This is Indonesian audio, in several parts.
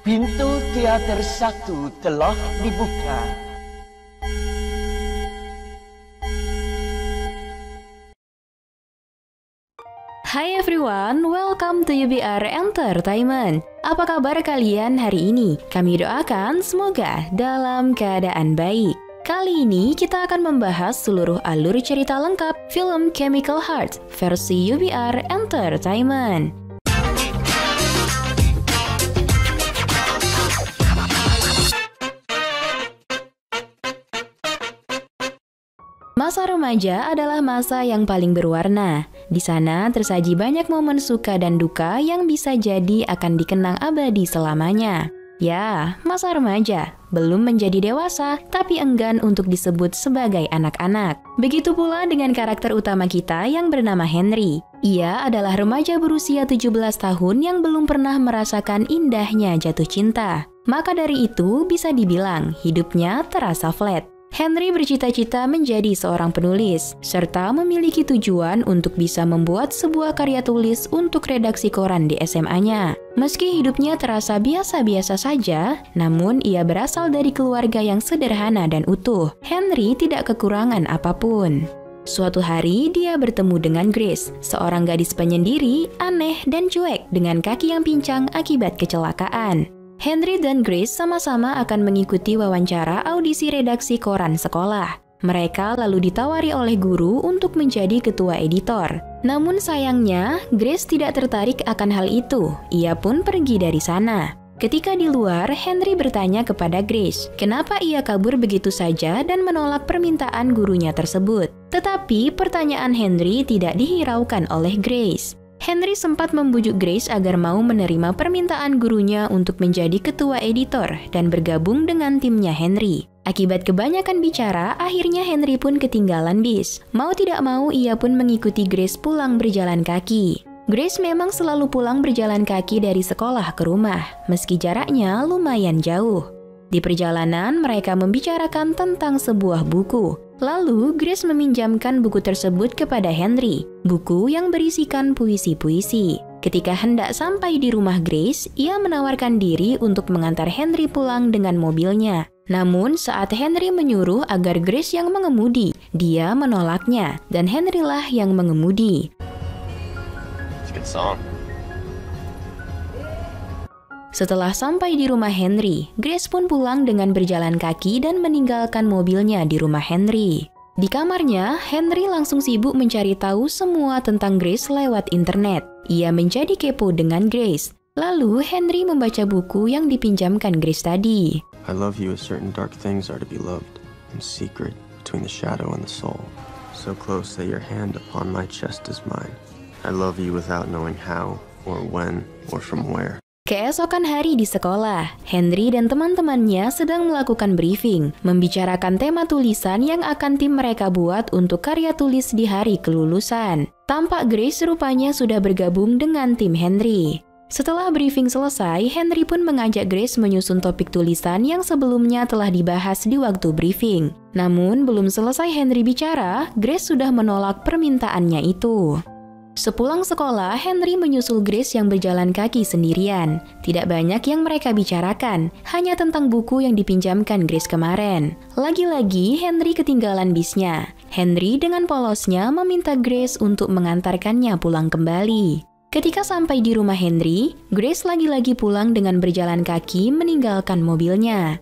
Pintu teater 1 telah dibuka. Hai everyone, welcome to UBR Entertainment. Apa kabar kalian hari ini? Kami doakan semoga dalam keadaan baik. Kali ini kita akan membahas seluruh alur cerita lengkap film Chemical Heart versi UBR Entertainment. Masa remaja adalah masa yang paling berwarna. Di sana tersaji banyak momen suka dan duka yang bisa jadi akan dikenang abadi selamanya. Ya, masa remaja, belum menjadi dewasa, tapi enggan untuk disebut sebagai anak-anak. Begitu pula dengan karakter utama kita yang bernama Henry. Ia adalah remaja berusia 17 tahun yang belum pernah merasakan indahnya jatuh cinta. Maka dari itu bisa dibilang hidupnya terasa flat. Henry bercita-cita menjadi seorang penulis, serta memiliki tujuan untuk bisa membuat sebuah karya tulis untuk redaksi koran di SMA-nya. Meski hidupnya terasa biasa-biasa saja, namun ia berasal dari keluarga yang sederhana dan utuh. Henry tidak kekurangan apapun. Suatu hari, dia bertemu dengan Grace, seorang gadis penyendiri, aneh, dan cuek dengan kaki yang pincang akibat kecelakaan. Henry dan Grace sama-sama akan mengikuti wawancara audisi redaksi koran sekolah. Mereka lalu ditawari oleh guru untuk menjadi ketua editor. Namun sayangnya, Grace tidak tertarik akan hal itu. Ia pun pergi dari sana. Ketika di luar, Henry bertanya kepada Grace, kenapa ia kabur begitu saja dan menolak permintaan gurunya tersebut. Tetapi pertanyaan Henry tidak dihiraukan oleh Grace. Henry sempat membujuk Grace agar mau menerima permintaan gurunya untuk menjadi ketua editor dan bergabung dengan timnya Henry. Akibat kebanyakan bicara, akhirnya Henry pun ketinggalan bis. Mau tidak mau, ia pun mengikuti Grace pulang berjalan kaki. Grace memang selalu pulang berjalan kaki dari sekolah ke rumah, meski jaraknya lumayan jauh. Di perjalanan, mereka membicarakan tentang sebuah buku. Lalu, Grace meminjamkan buku tersebut kepada Henry, buku yang berisikan puisi-puisi. Ketika hendak sampai di rumah Grace, ia menawarkan diri untuk mengantar Henry pulang dengan mobilnya. Namun, saat Henry menyuruh agar Grace yang mengemudi, dia menolaknya, dan Henry lah yang mengemudi. It's a good song. Setelah sampai di rumah Henry, Grace pun pulang dengan berjalan kaki dan meninggalkan mobilnya di rumah Henry. Di kamarnya, Henry langsung sibuk mencari tahu semua tentang Grace lewat internet. Ia menjadi kepo dengan Grace. Lalu, Henry membaca buku yang dipinjamkan Grace tadi. I love you as certain dark things are to be loved, in secret, between the shadow and the soul. So close that your hand upon my chest is mine. I love you without knowing how, or when, or from where. Keesokan hari di sekolah, Henry dan teman-temannya sedang melakukan briefing, membicarakan tema tulisan yang akan tim mereka buat untuk karya tulis di hari kelulusan. Tampak Grace rupanya sudah bergabung dengan tim Henry. Setelah briefing selesai, Henry pun mengajak Grace menyusun topik tulisan yang sebelumnya telah dibahas di waktu briefing. Namun, belum selesai Henry bicara, Grace sudah menolak permintaannya itu. Sepulang sekolah, Henry menyusul Grace yang berjalan kaki sendirian. Tidak banyak yang mereka bicarakan, hanya tentang buku yang dipinjamkan Grace kemarin. Lagi-lagi, Henry ketinggalan bisnya. Henry dengan polosnya meminta Grace untuk mengantarkannya pulang kembali. Ketika sampai di rumah Henry, Grace lagi-lagi pulang dengan berjalan kaki meninggalkan mobilnya.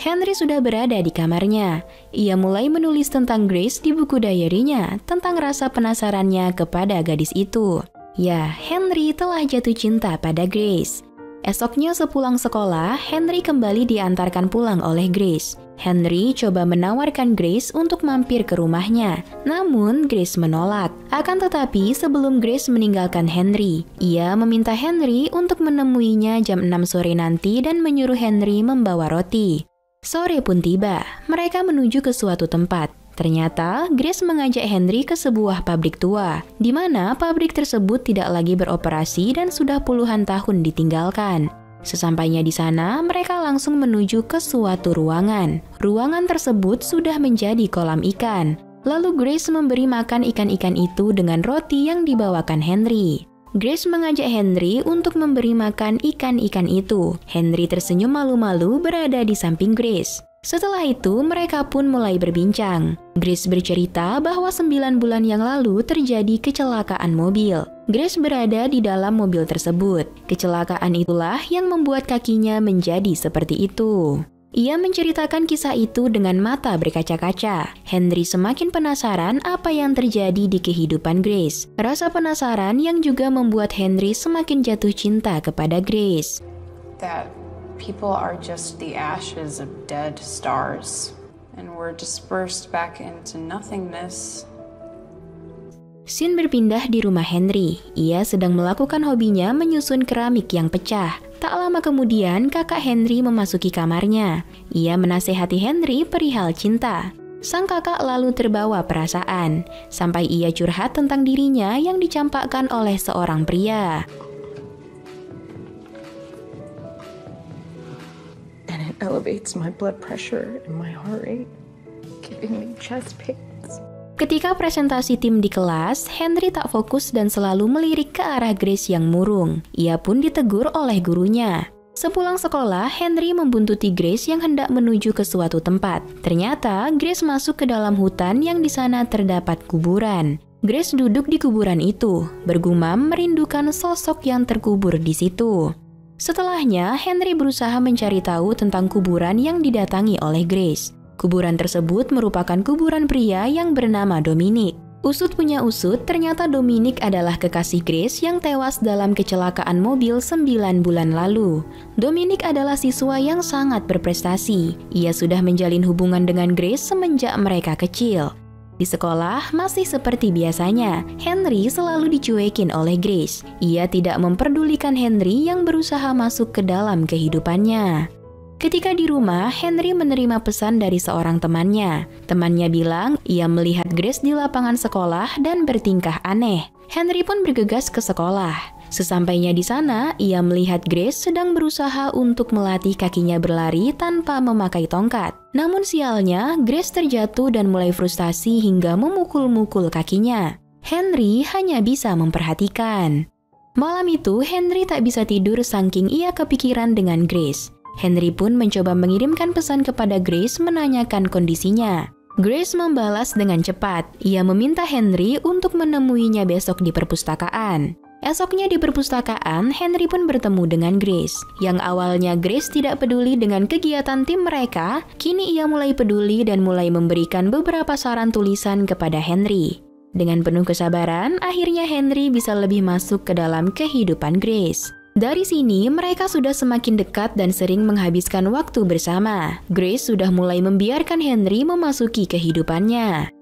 Henry sudah berada di kamarnya. Ia mulai menulis tentang Grace di buku diary-nya tentang rasa penasarannya kepada gadis itu. Ya, Henry telah jatuh cinta pada Grace. Esoknya sepulang sekolah, Henry kembali diantarkan pulang oleh Grace. Henry coba menawarkan Grace untuk mampir ke rumahnya, namun Grace menolak. Akan tetapi sebelum Grace meninggalkan Henry, ia meminta Henry untuk menemuinya jam 6 sore nanti dan menyuruh Henry membawa roti. Sore pun tiba, mereka menuju ke suatu tempat. Ternyata, Grace mengajak Henry ke sebuah pabrik tua, di mana pabrik tersebut tidak lagi beroperasi dan sudah puluhan tahun ditinggalkan. Sesampainya di sana, mereka langsung menuju ke suatu ruangan. Ruangan tersebut sudah menjadi kolam ikan. Lalu Grace memberi makan ikan-ikan itu dengan roti yang dibawakan Henry. Grace mengajak Henry untuk memberi makan ikan-ikan itu. Henry tersenyum malu-malu berada di samping Grace. Setelah itu, mereka pun mulai berbincang. Grace bercerita bahwa 9 bulan yang lalu terjadi kecelakaan mobil. Grace berada di dalam mobil tersebut. Kecelakaan itulah yang membuat kakinya menjadi seperti itu. Ia menceritakan kisah itu dengan mata berkaca-kaca. Henry semakin penasaran apa yang terjadi di kehidupan Grace. Rasa penasaran yang juga membuat Henry semakin jatuh cinta kepada Grace. People are just the ashes of dead stars, and we're dispersed back into nothingness. Scene berpindah di rumah Henry. Ia sedang melakukan hobinya menyusun keramik yang pecah. Tak lama kemudian, kakak Henry memasuki kamarnya. Ia menasehati Henry perihal cinta. Sang kakak lalu terbawa perasaan, sampai ia curhat tentang dirinya yang dicampakkan oleh seorang pria. Elevates my blood pressure and my heart rate, giving me chest pains. Ketika presentasi tim di kelas, Henry tak fokus dan selalu melirik ke arah Grace yang murung. Ia pun ditegur oleh gurunya. Sepulang sekolah, Henry membuntuti Grace yang hendak menuju ke suatu tempat. Ternyata, Grace masuk ke dalam hutan yang di sana terdapat kuburan. Grace duduk di kuburan itu, bergumam merindukan sosok yang terkubur di situ. Setelahnya, Henry berusaha mencari tahu tentang kuburan yang didatangi oleh Grace. Kuburan tersebut merupakan kuburan pria yang bernama Dominic. Usut punya usut, ternyata Dominic adalah kekasih Grace yang tewas dalam kecelakaan mobil 9 bulan lalu. Dominic adalah siswa yang sangat berprestasi. Ia sudah menjalin hubungan dengan Grace semenjak mereka kecil. Di sekolah, masih seperti biasanya, Henry selalu dicuekin oleh Grace. Ia tidak memperdulikan Henry yang berusaha masuk ke dalam kehidupannya. Ketika di rumah, Henry menerima pesan dari seorang temannya. Temannya bilang, ia melihat Grace di lapangan sekolah dan bertingkah aneh. Henry pun bergegas ke sekolah. Sesampainya di sana, ia melihat Grace sedang berusaha untuk melatih kakinya berlari tanpa memakai tongkat. Namun sialnya, Grace terjatuh dan mulai frustasi hingga memukul-mukul kakinya. Henry hanya bisa memperhatikan. Malam itu, Henry tak bisa tidur saking ia kepikiran dengan Grace. Henry pun mencoba mengirimkan pesan kepada Grace menanyakan kondisinya. Grace membalas dengan cepat. Ia meminta Henry untuk menemuinya besok di perpustakaan. Esoknya di perpustakaan, Henry pun bertemu dengan Grace. Yang awalnya Grace tidak peduli dengan kegiatan tim mereka, kini ia mulai peduli dan mulai memberikan beberapa saran tulisan kepada Henry. Dengan penuh kesabaran, akhirnya Henry bisa lebih masuk ke dalam kehidupan Grace. Dari sini, mereka sudah semakin dekat dan sering menghabiskan waktu bersama. Grace sudah mulai membiarkan Henry memasuki kehidupannya.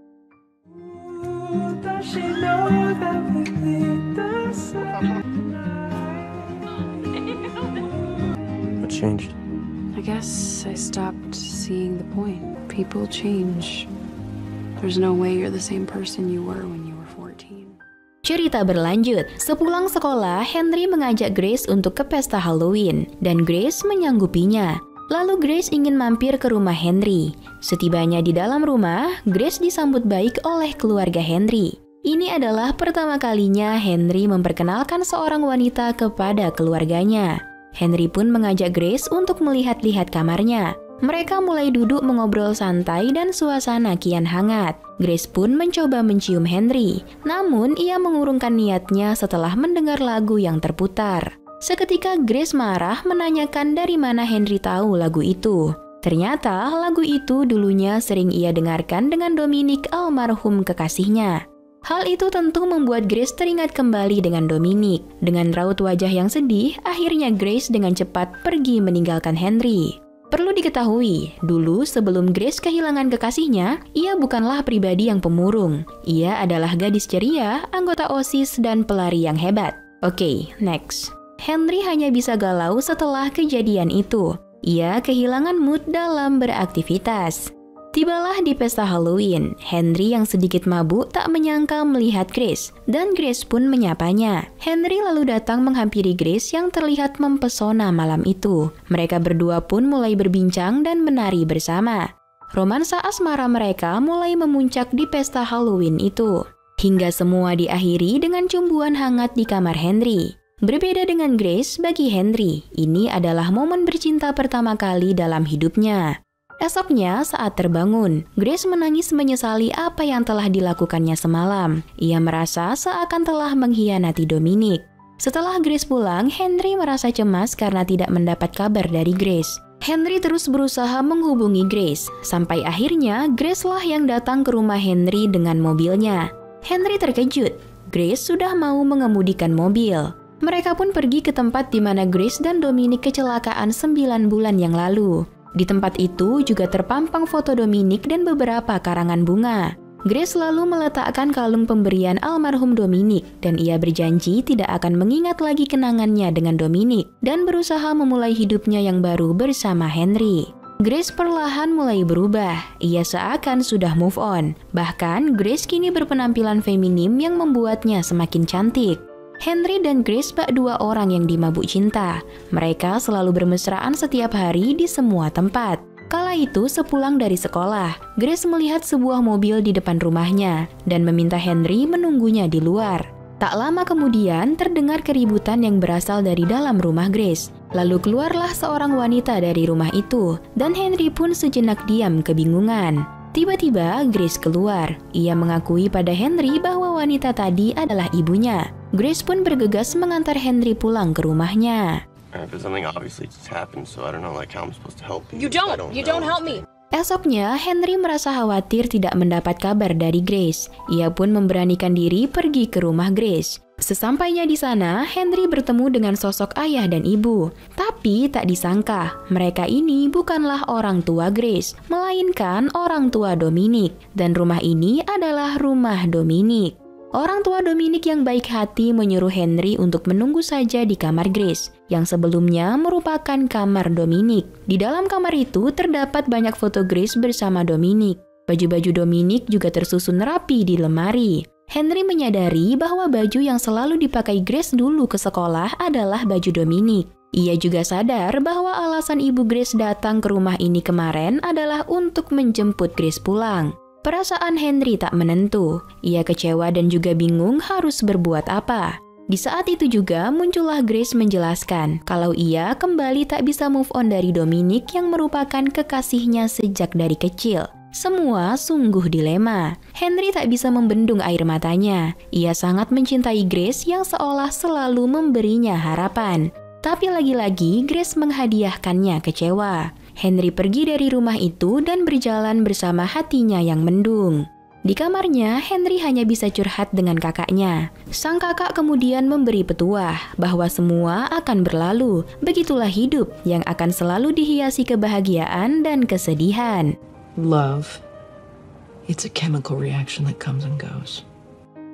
What changed? I guess I stopped seeing the point. People change. There's no way you're the same person you were when you were 14. Cerita berlanjut. Sepulang sekolah, Henry mengajak Grace untuk ke pesta Halloween, dan Grace menyanggupinya. Lalu Grace ingin mampir ke rumah Henry. Setibanya di dalam rumah, Grace disambut baik oleh keluarga Henry. Ini adalah pertama kalinya Henry memperkenalkan seorang wanita kepada keluarganya. Henry pun mengajak Grace untuk melihat-lihat kamarnya. Mereka mulai duduk mengobrol santai dan suasana kian hangat. Grace pun mencoba mencium Henry, namun ia mengurungkan niatnya setelah mendengar lagu yang terputar. Seketika Grace marah menanyakan dari mana Henry tahu lagu itu. Ternyata lagu itu dulunya sering ia dengarkan dengan Dominic, almarhum kekasihnya. Hal itu tentu membuat Grace teringat kembali dengan Dominic. Dengan raut wajah yang sedih, akhirnya Grace dengan cepat pergi meninggalkan Henry. Perlu diketahui, dulu sebelum Grace kehilangan kekasihnya, ia bukanlah pribadi yang pemurung. Ia adalah gadis ceria, anggota OSIS, dan pelari yang hebat. Oke, next. Henry hanya bisa galau setelah kejadian itu. Ia kehilangan mood dalam beraktivitas. Tibalah di pesta Halloween, Henry yang sedikit mabuk tak menyangka melihat Grace, dan Grace pun menyapanya. Henry lalu datang menghampiri Grace yang terlihat mempesona malam itu. Mereka berdua pun mulai berbincang dan menari bersama. Romansa asmara mereka mulai memuncak di pesta Halloween itu. Hingga semua diakhiri dengan cumbuan hangat di kamar Henry. Berbeda dengan Grace, bagi Henry, ini adalah momen bercinta pertama kali dalam hidupnya. Esoknya, saat terbangun, Grace menangis menyesali apa yang telah dilakukannya semalam. Ia merasa seakan telah mengkhianati Dominic. Setelah Grace pulang, Henry merasa cemas karena tidak mendapat kabar dari Grace. Henry terus berusaha menghubungi Grace, sampai akhirnya Grace lah yang datang ke rumah Henry dengan mobilnya. Henry terkejut, Grace sudah mau mengemudikan mobil. Mereka pun pergi ke tempat di mana Grace dan Dominic kecelakaan 9 bulan yang lalu. Di tempat itu juga terpampang foto Dominic dan beberapa karangan bunga. Grace lalu meletakkan kalung pemberian almarhum Dominic dan ia berjanji tidak akan mengingat lagi kenangannya dengan Dominic dan berusaha memulai hidupnya yang baru bersama Henry. Grace perlahan mulai berubah, ia seakan sudah move on. Bahkan Grace kini berpenampilan feminim yang membuatnya semakin cantik. Henry dan Grace bak dua orang yang dimabuk cinta. Mereka selalu bermesraan setiap hari di semua tempat. Kala itu sepulang dari sekolah, Grace melihat sebuah mobil di depan rumahnya dan meminta Henry menunggunya di luar. Tak lama kemudian terdengar keributan yang berasal dari dalam rumah Grace. Lalu keluarlah seorang wanita dari rumah itu dan Henry pun sejenak diam kebingungan. Tiba-tiba Grace keluar. Ia mengakui pada Henry bahwa wanita tadi adalah ibunya. Grace pun bergegas mengantar Henry pulang ke rumahnya. But something obviously just happened, so I don't know how I'm supposed to help you. You don't help me. Esoknya, Henry merasa khawatir tidak mendapat kabar dari Grace. Ia pun memberanikan diri pergi ke rumah Grace. Sesampainya di sana, Henry bertemu dengan sosok ayah dan ibu. Tapi tak disangka, mereka ini bukanlah orang tua Grace, melainkan orang tua Dominic. Dan rumah ini adalah rumah Dominic. Orang tua Dominic yang baik hati menyuruh Henry untuk menunggu saja di kamar Grace, yang sebelumnya merupakan kamar Dominic. Di dalam kamar itu terdapat banyak foto Grace bersama Dominic. Baju-baju Dominic juga tersusun rapi di lemari. Henry menyadari bahwa baju yang selalu dipakai Grace dulu ke sekolah adalah baju Dominic. Ia juga sadar bahwa alasan ibu Grace datang ke rumah ini kemarin adalah untuk menjemput Grace pulang. Perasaan Henry tak menentu. Ia kecewa dan juga bingung harus berbuat apa. Di saat itu juga muncullah Grace menjelaskan kalau ia kembali tak bisa move on dari Dominic yang merupakan kekasihnya sejak dari kecil. Semua sungguh dilema. Henry tak bisa membendung air matanya. Ia sangat mencintai Grace yang seolah selalu memberinya harapan. Tapi lagi-lagi Grace menghadiahkannya kecewa. Henry pergi dari rumah itu dan berjalan bersama hatinya yang mendung. Di kamarnya, Henry hanya bisa curhat dengan kakaknya. Sang kakak kemudian memberi petuah bahwa semua akan berlalu. Begitulah hidup yang akan selalu dihiasi kebahagiaan dan kesedihan. Love, it's a chemical reaction that comes and goes.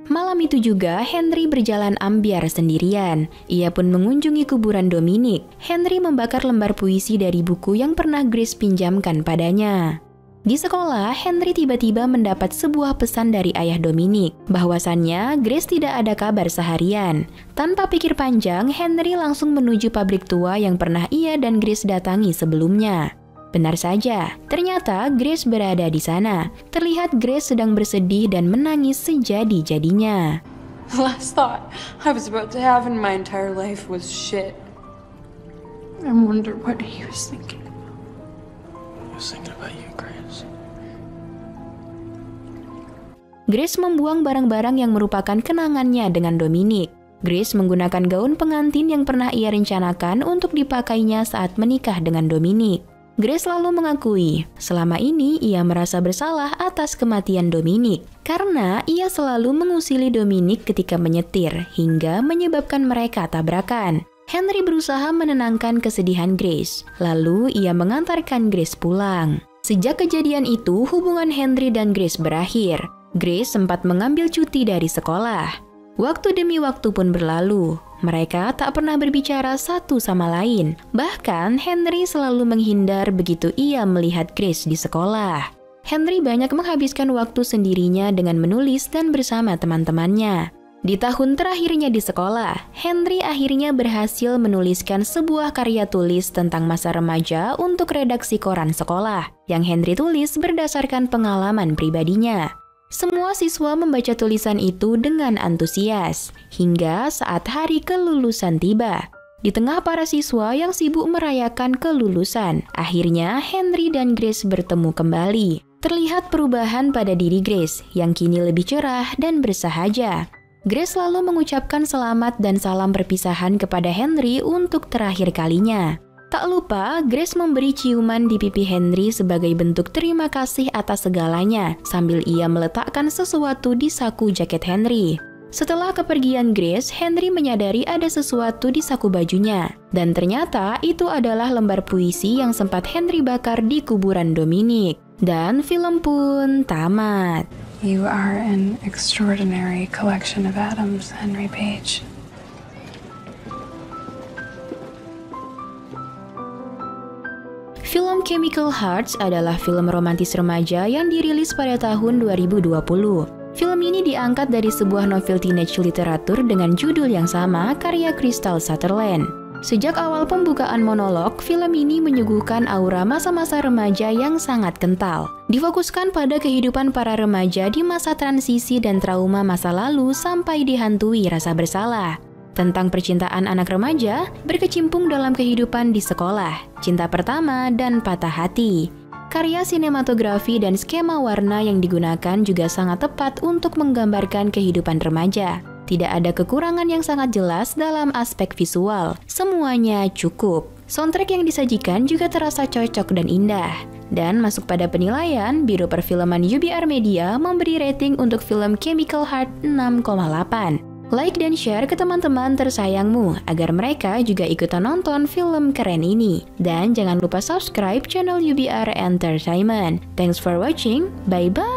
Malam itu juga Henry berjalan ambyar sendirian. Ia pun mengunjungi kuburan Dominic. Henry membakar lembar puisi dari buku yang pernah Grace pinjamkan padanya. Di sekolah, Henry tiba-tiba mendapat sebuah pesan dari ayah Dominic, bahwasannya Grace tidak ada kabar seharian. Tanpa pikir panjang, Henry langsung menuju pabrik tua yang pernah ia dan Grace datangi sebelumnya. Benar saja, ternyata Grace berada di sana. Terlihat Grace sedang bersedih dan menangis sejadi-jadinya. The last thought I was about to have in my entire life was shit. I wonder what he was thinking. I was thinking about you, Grace. Grace membuang barang-barang yang merupakan kenangannya dengan Dominic. Grace menggunakan gaun pengantin yang pernah ia rencanakan untuk dipakainya saat menikah dengan Dominic. Grace lalu mengakui, selama ini ia merasa bersalah atas kematian Dominic karena ia selalu mengusili Dominic ketika menyetir hingga menyebabkan mereka tabrakan. Henry berusaha menenangkan kesedihan Grace, lalu ia mengantarkan Grace pulang. Sejak kejadian itu, hubungan Henry dan Grace berakhir. Grace sempat mengambil cuti dari sekolah. Waktu demi waktu pun berlalu. Mereka tak pernah berbicara satu sama lain. Bahkan Henry selalu menghindar begitu ia melihat Grace di sekolah. Henry banyak menghabiskan waktu sendirinya dengan menulis dan bersama teman-temannya. Di tahun terakhirnya di sekolah, Henry akhirnya berhasil menuliskan sebuah karya tulis tentang masa remaja untuk redaksi koran sekolah, yang Henry tulis berdasarkan pengalaman pribadinya. Semua siswa membaca tulisan itu dengan antusias, hingga saat hari kelulusan tiba. Di tengah para siswa yang sibuk merayakan kelulusan, akhirnya Henry dan Grace bertemu kembali. Terlihat perubahan pada diri Grace, yang kini lebih cerah dan bersahaja. Grace lalu mengucapkan selamat dan salam perpisahan kepada Henry untuk terakhir kalinya. Tak lupa, Grace memberi ciuman di pipi Henry sebagai bentuk terima kasih atas segalanya, sambil ia meletakkan sesuatu di saku jaket Henry. Setelah kepergian Grace, Henry menyadari ada sesuatu di saku bajunya. Dan ternyata itu adalah lembar puisi yang sempat Henry bakar di kuburan Dominic. Dan film pun tamat. You are an extraordinary collection of atoms, Henry Page. Film Chemical Hearts adalah film romantis remaja yang dirilis pada tahun 2020. Film ini diangkat dari sebuah novel teenage literatur dengan judul yang sama karya Crystal Sutherland. Sejak awal pembukaan monolog, film ini menyuguhkan aura masa-masa remaja yang sangat kental. Difokuskan pada kehidupan para remaja di masa transisi dan trauma masa lalu sampai dihantui rasa bersalah. Tentang percintaan anak remaja, berkecimpung dalam kehidupan di sekolah, cinta pertama, dan patah hati. Karya sinematografi dan skema warna yang digunakan juga sangat tepat untuk menggambarkan kehidupan remaja. Tidak ada kekurangan yang sangat jelas dalam aspek visual, semuanya cukup. Soundtrack yang disajikan juga terasa cocok dan indah. Dan masuk pada penilaian, Biro Perfilman UBR Media memberi rating untuk film Chemical Heart 6,8. Like dan share ke teman-teman tersayangmu agar mereka juga ikutan nonton film keren ini. Dan jangan lupa subscribe channel UBR Entertainment. Thanks for watching, bye-bye!